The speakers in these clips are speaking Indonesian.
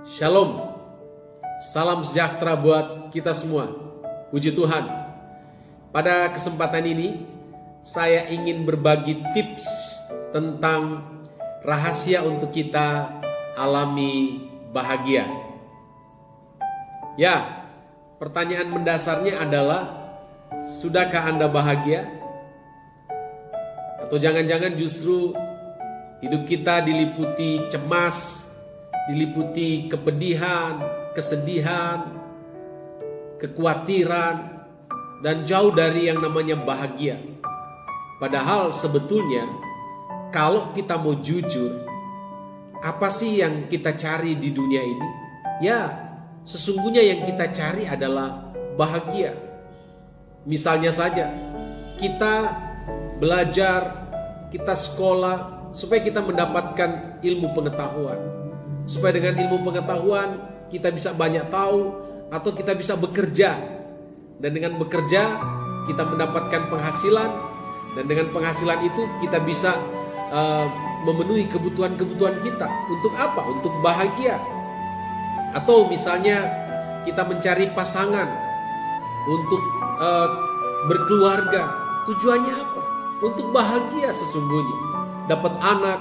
Shalom, salam sejahtera buat kita semua. Puji Tuhan. Pada kesempatan ini, saya ingin berbagi tips tentang rahasia untuk kita alami bahagia. Ya, pertanyaan mendasarnya adalah, sudahkah Anda bahagia? Atau jangan-jangan justru hidup kita diliputi cemas, diliputi kepedihan, kesedihan, kekhawatiran, dan jauh dari yang namanya bahagia. Padahal sebetulnya kalau kita mau jujur, apa sih yang kita cari di dunia ini? Ya, sesungguhnya yang kita cari adalah bahagia. Misalnya saja, kita belajar, kita sekolah supaya kita mendapatkan ilmu pengetahuan. Supaya dengan ilmu pengetahuan kita bisa banyak tahu, atau kita bisa bekerja. Dan dengan bekerja kita mendapatkan penghasilan. Dan dengan penghasilan itu kita bisa memenuhi kebutuhan-kebutuhan kita. Untuk apa? Untuk bahagia. Atau misalnya kita mencari pasangan untuk berkeluarga. Tujuannya apa? Untuk bahagia sesungguhnya. Dapat anak,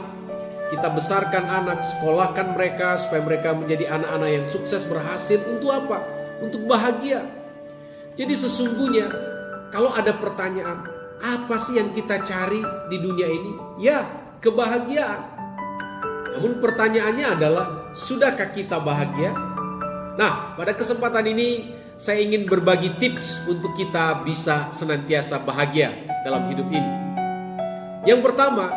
kita besarkan anak, sekolahkan mereka supaya mereka menjadi anak-anak yang sukses, berhasil. Untuk apa? Untuk bahagia. Jadi sesungguhnya kalau ada pertanyaan, apa sih yang kita cari di dunia ini? Ya, kebahagiaan. Namun pertanyaannya adalah, sudahkah kita bahagia? Nah, pada kesempatan ini saya ingin berbagi tips untuk kita bisa senantiasa bahagia dalam hidup ini. Yang pertama,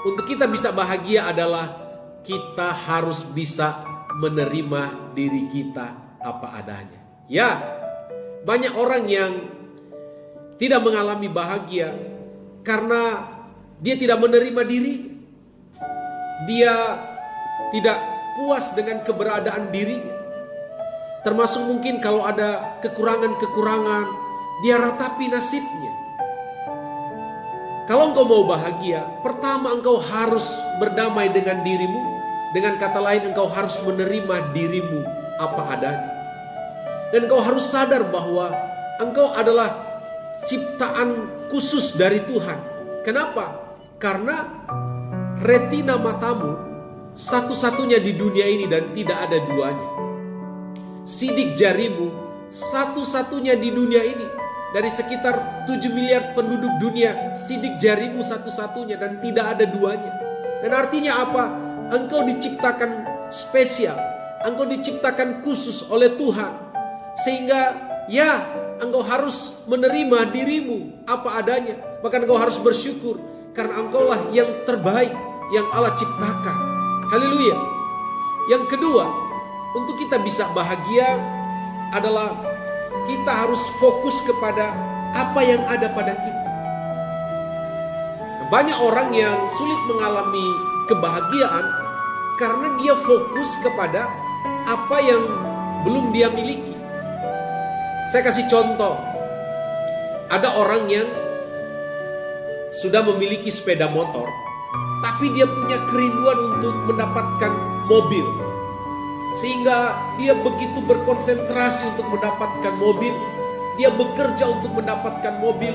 untuk kita bisa bahagia adalah kita harus bisa menerima diri kita apa adanya. Ya, banyak orang yang tidak mengalami bahagia karena dia tidak menerima diri. Dia tidak puas dengan keberadaan dirinya. Termasuk mungkin kalau ada kekurangan-kekurangan, dia ratapi nasibnya. Kalau engkau mau bahagia, pertama engkau harus berdamai dengan dirimu. Dengan kata lain, engkau harus menerima dirimu apa adanya. Dan engkau harus sadar bahwa engkau adalah ciptaan khusus dari Tuhan. Kenapa? Karena retina matamu satu-satunya di dunia ini dan tidak ada duanya. Sidik jarimu satu-satunya di dunia ini. Dari sekitar 7 miliar penduduk dunia, sidik jarimu satu-satunya dan tidak ada duanya. Dan artinya apa? Engkau diciptakan spesial. Engkau diciptakan khusus oleh Tuhan. Sehingga ya, engkau harus menerima dirimu apa adanya. Bahkan engkau harus bersyukur karena engkaulah yang terbaik yang Allah ciptakan. Haleluya. Yang kedua, untuk kita bisa bahagia adalah kita harus fokus kepada apa yang ada pada kita. Banyak orang yang sulit mengalami kebahagiaan karena dia fokus kepada apa yang belum dia miliki. Saya kasih contoh. Ada orang yang sudah memiliki sepeda motor, tapi dia punya kerinduan untuk mendapatkan mobil. Sehingga dia begitu berkonsentrasi untuk mendapatkan mobil. Dia bekerja untuk mendapatkan mobil.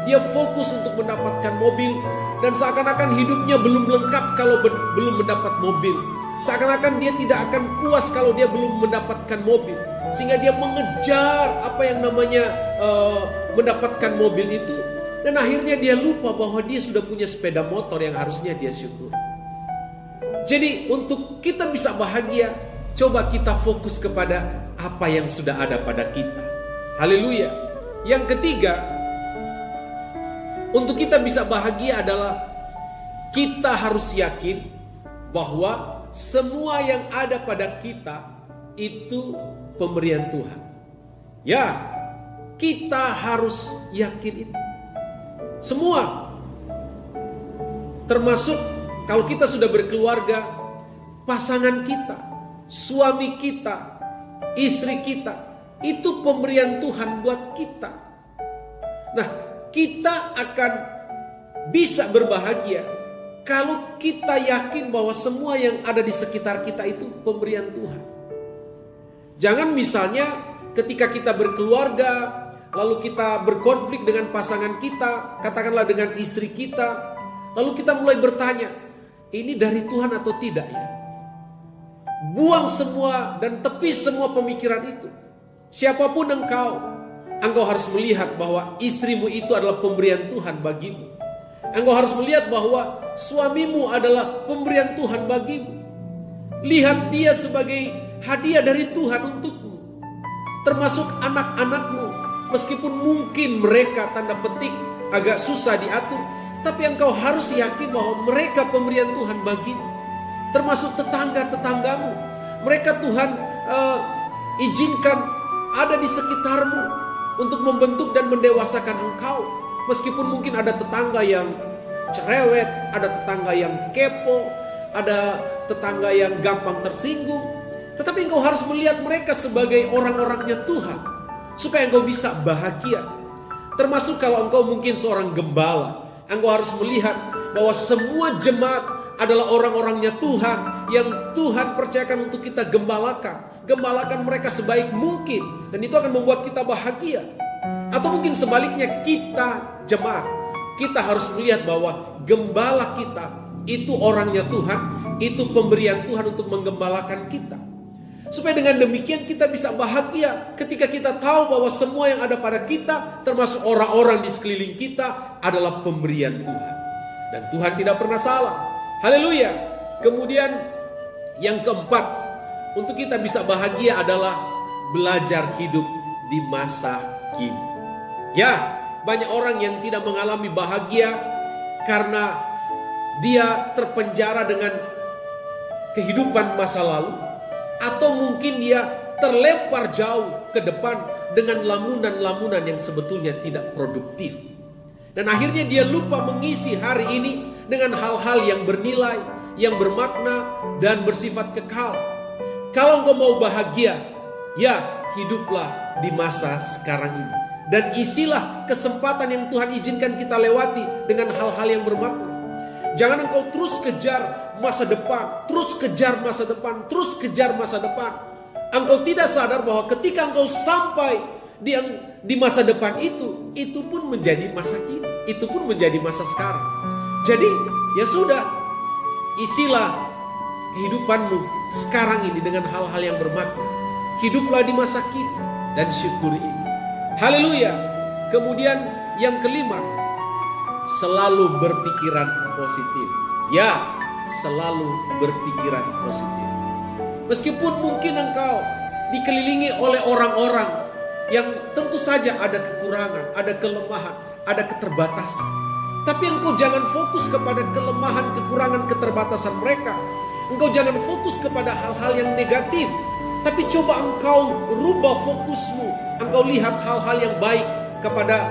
Dia fokus untuk mendapatkan mobil. Dan seakan-akan hidupnya belum lengkap kalau belum mendapat mobil. Seakan-akan dia tidak akan puas kalau dia belum mendapatkan mobil. Sehingga dia mengejar apa yang namanya mendapatkan mobil itu. Dan akhirnya dia lupa bahwa dia sudah punya sepeda motor yang harusnya dia syukur. Jadi untuk kita bisa bahagia, coba kita fokus kepada apa yang sudah ada pada kita. Haleluya. Yang ketiga, untuk kita bisa bahagia adalah kita harus yakin bahwa semua yang ada pada kita itu pemberian Tuhan. Ya, kita harus yakin itu. Semua. Termasuk kalau kita sudah berkeluarga, pasangan kita, suami kita, istri kita, itu pemberian Tuhan buat kita. Nah, kita akan bisa berbahagia kalau kita yakin bahwa semua yang ada di sekitar kita itu pemberian Tuhan. Jangan misalnya ketika kita berkeluarga, lalu kita berkonflik dengan pasangan kita, katakanlah dengan istri kita, lalu kita mulai bertanya, ini dari Tuhan atau tidak ya? Buang semua dan tepis semua pemikiran itu. Siapapun engkau harus melihat bahwa istrimu itu adalah pemberian Tuhan bagimu. Engkau harus melihat bahwa suamimu adalah pemberian Tuhan bagimu. Lihat dia sebagai hadiah dari Tuhan untukmu. Termasuk anak-anakmu. Meskipun mungkin mereka tanda petik agak susah diatur, tapi engkau harus yakin bahwa mereka pemberian Tuhan bagimu. Termasuk tetangga-tetanggamu. Mereka Tuhan izinkan ada di sekitarmu untuk membentuk dan mendewasakan engkau. Meskipun mungkin ada tetangga yang cerewet, ada tetangga yang kepo, ada tetangga yang gampang tersinggung. Tetapi engkau harus melihat mereka sebagai orang-orangnya Tuhan, supaya engkau bisa bahagia. Termasuk kalau engkau mungkin seorang gembala, engkau harus melihat bahwa semua jemaat adalah orang-orangnya Tuhan yang Tuhan percayakan untuk kita gembalakan. Gembalakan mereka sebaik mungkin, dan itu akan membuat kita bahagia. Atau mungkin sebaliknya, kita jemaat, kita harus melihat bahwa gembala kita itu orangnya Tuhan, itu pemberian Tuhan untuk menggembalakan kita. Supaya dengan demikian kita bisa bahagia ketika kita tahu bahwa semua yang ada pada kita, termasuk orang-orang di sekeliling kita, adalah pemberian Tuhan. Dan Tuhan tidak pernah salah. Haleluya. Kemudian yang keempat, untuk kita bisa bahagia adalah belajar hidup di masa kini. Ya, banyak orang yang tidak mengalami bahagia karena dia terpenjara dengan kehidupan masa lalu, atau mungkin dia terlempar jauh ke depan dengan lamunan-lamunan yang sebetulnya tidak produktif. Dan akhirnya dia lupa mengisi hari ini dengan hal-hal yang bernilai, yang bermakna, dan bersifat kekal. Kalau engkau mau bahagia, ya hiduplah di masa sekarang ini. Dan isilah kesempatan yang Tuhan izinkan kita lewati dengan hal-hal yang bermakna. Jangan engkau terus kejar masa depan, terus kejar masa depan, terus kejar masa depan. Engkau tidak sadar bahwa ketika engkau sampai di masa depan itu pun menjadi masa kini, itu pun menjadi masa sekarang. Jadi ya sudah, isilah kehidupanmu sekarang ini dengan hal-hal yang bermakna. Hiduplah di masa kini dan syukuri itu. Haleluya. Kemudian yang kelima, selalu berpikiran positif. Ya, selalu berpikiran positif. Meskipun mungkin engkau dikelilingi oleh orang-orang yang tentu saja ada kekurangan, ada kelemahan, ada keterbatasan. Tapi engkau jangan fokus kepada kelemahan, kekurangan, keterbatasan mereka. Engkau jangan fokus kepada hal-hal yang negatif. Tapi coba engkau rubah fokusmu. Engkau lihat hal-hal yang baik kepada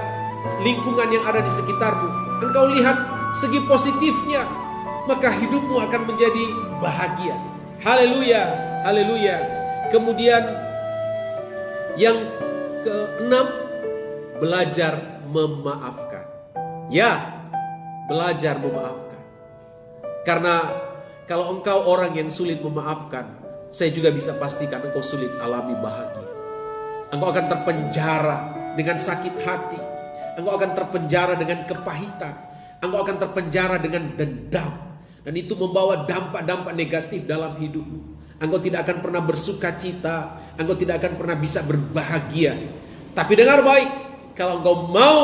lingkungan yang ada di sekitarmu. Engkau lihat segi positifnya, maka hidupmu akan menjadi bahagia. Haleluya, haleluya. Kemudian yang keenam, belajar memaafkan. Ya, belajar memaafkan. Karena kalau engkau orang yang sulit memaafkan, saya juga bisa pastikan engkau sulit alami bahagia. Engkau akan terpenjara dengan sakit hati. Engkau akan terpenjara dengan kepahitan. Engkau akan terpenjara dengan dendam. Dan itu membawa dampak-dampak negatif dalam hidupmu. Engkau tidak akan pernah bersuka cita. Engkau tidak akan pernah bisa berbahagia. Tapi dengar baik, kalau engkau mau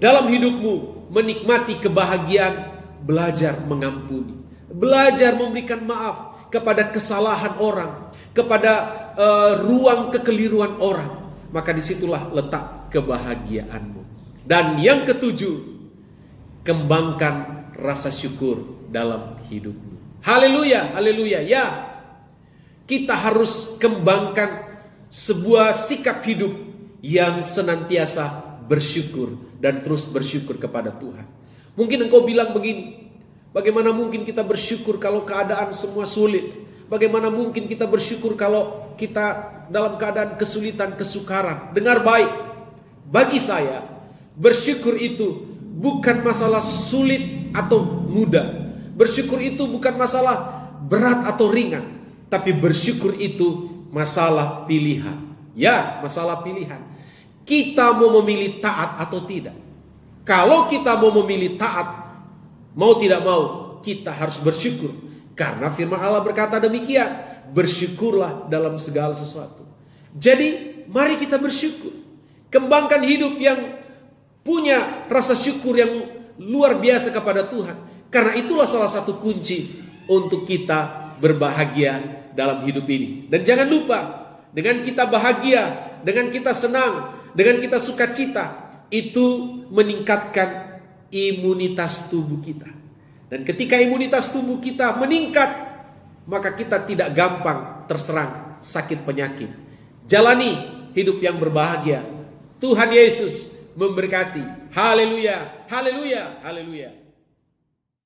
dalam hidupmu menikmati kebahagiaan, belajar mengampuni. Belajar memberikan maaf kepada kesalahan orang, kepada ruang kekeliruan orang. Maka disitulah letak kebahagiaanmu. Dan yang ketujuh, kembangkan rasa syukur dalam hidupmu. Haleluya, haleluya. Ya, kita harus kembangkan sebuah sikap hidup yang senantiasa bersyukur dan terus bersyukur kepada Tuhan. Mungkin engkau bilang begini, bagaimana mungkin kita bersyukur kalau keadaan semua sulit? Bagaimana mungkin kita bersyukur kalau kita dalam keadaan kesulitan, kesukaran? Dengar baik, bagi saya bersyukur itu bukan masalah sulit atau mudah. Bersyukur itu bukan masalah berat atau ringan, tapi bersyukur itu masalah pilihan. Ya, masalah pilihan. Kita mau memilih taat atau tidak. Kalau kita mau memilih taat, mau tidak mau, kita harus bersyukur. Karena firman Allah berkata demikian, bersyukurlah dalam segala sesuatu. Jadi, mari kita bersyukur. Kembangkan hidup yang punya rasa syukur yang luar biasa kepada Tuhan. Karena itulah salah satu kunci untuk kita berbahagia dalam hidup ini. Dan jangan lupa, dengan kita bahagia, dengan kita senang, dengan kita sukacita, itu meningkatkan imunitas tubuh kita. Dan ketika imunitas tubuh kita meningkat, maka kita tidak gampang terserang sakit penyakit. Jalani hidup yang berbahagia. Tuhan Yesus memberkati. Haleluya, haleluya, haleluya.